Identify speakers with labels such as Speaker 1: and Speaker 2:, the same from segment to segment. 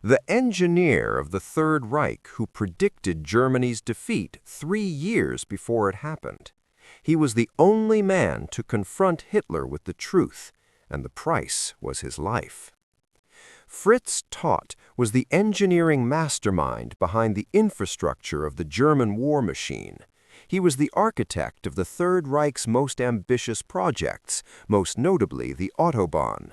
Speaker 1: The engineer of the Third Reich who predicted Germany's defeat 3 years before it happened. He was the only man to confront Hitler with the truth, and the price was his life. Fritz Todt was the engineering mastermind behind the infrastructure of the German war machine. He was the architect of the Third Reich's most ambitious projects, most notably the Autobahn.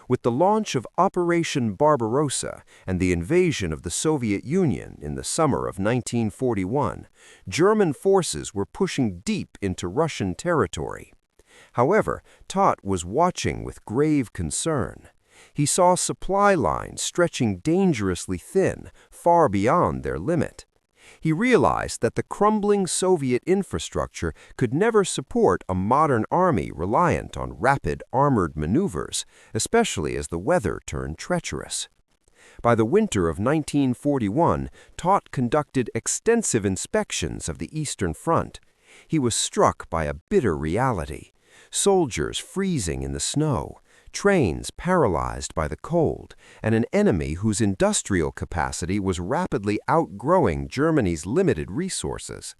Speaker 1: With the launch of Operation Barbarossa and the invasion of the Soviet Union in the summer of 1941, German forces were pushing deep into Russian territory. However, Todt was watching with grave concern. He saw supply lines stretching dangerously thin, far beyond their limit. He realized that the crumbling Soviet infrastructure could never support a modern army reliant on rapid armored maneuvers, especially as the weather turned treacherous. By the winter of 1941, Todt conducted extensive inspections of the Eastern Front. He was struck by a bitter reality: soldiers freezing in the snow, trains paralyzed by the cold, and an enemy whose industrial capacity was rapidly outgrowing Germany's limited resources.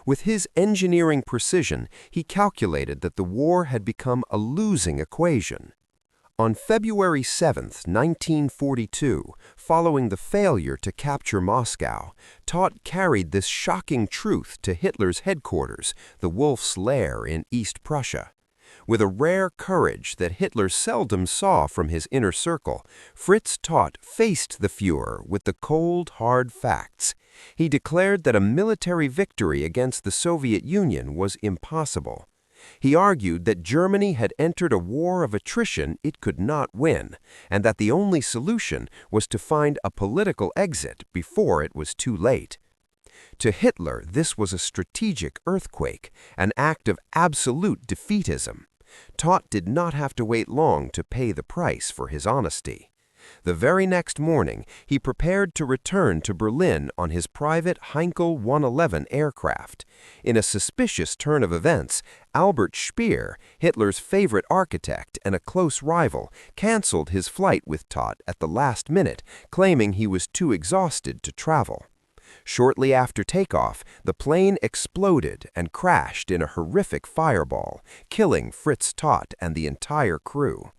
Speaker 1: With his engineering precision, he calculated that the war had become a losing equation. On February 7, 1942, following the failure to capture Moscow, Todt carried this shocking truth to Hitler's headquarters, the Wolf's Lair in East Prussia. With a rare courage that Hitler seldom saw from his inner circle, Fritz Todt faced the Führer with the cold, hard facts. He declared that a military victory against the Soviet Union was impossible. He argued that Germany had entered a war of attrition it could not win, and that the only solution was to find a political exit before it was too late. To Hitler, this was a strategic earthquake, an act of absolute defeatism. Todt did not have to wait long to pay the price for his honesty. The very next morning, he prepared to return to Berlin on his private Heinkel 111 aircraft. In a suspicious turn of events, Albert Speer, Hitler's favorite architect and a close rival, canceled his flight with Todt at the last minute, claiming he was too exhausted to travel. Shortly after takeoff, the plane exploded and crashed in a horrific fireball, killing Fritz Todt and the entire crew.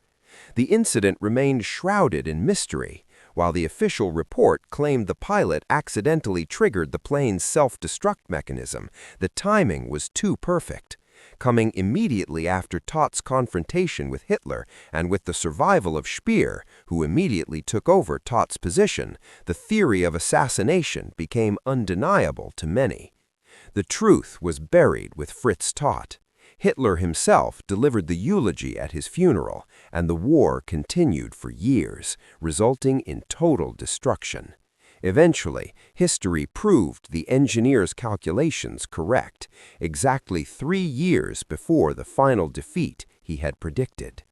Speaker 1: The incident remained shrouded in mystery. While the official report claimed the pilot accidentally triggered the plane's self-destruct mechanism, the timing was too perfect. Coming immediately after Todt's confrontation with Hitler and with the survival of Speer, who immediately took over Todt's position, the theory of assassination became undeniable to many. The truth was buried with Fritz Todt. Hitler himself delivered the eulogy at his funeral, and the war continued for years, resulting in total destruction. Eventually, history proved the engineer's calculations correct, exactly 3 years before the final defeat he had predicted.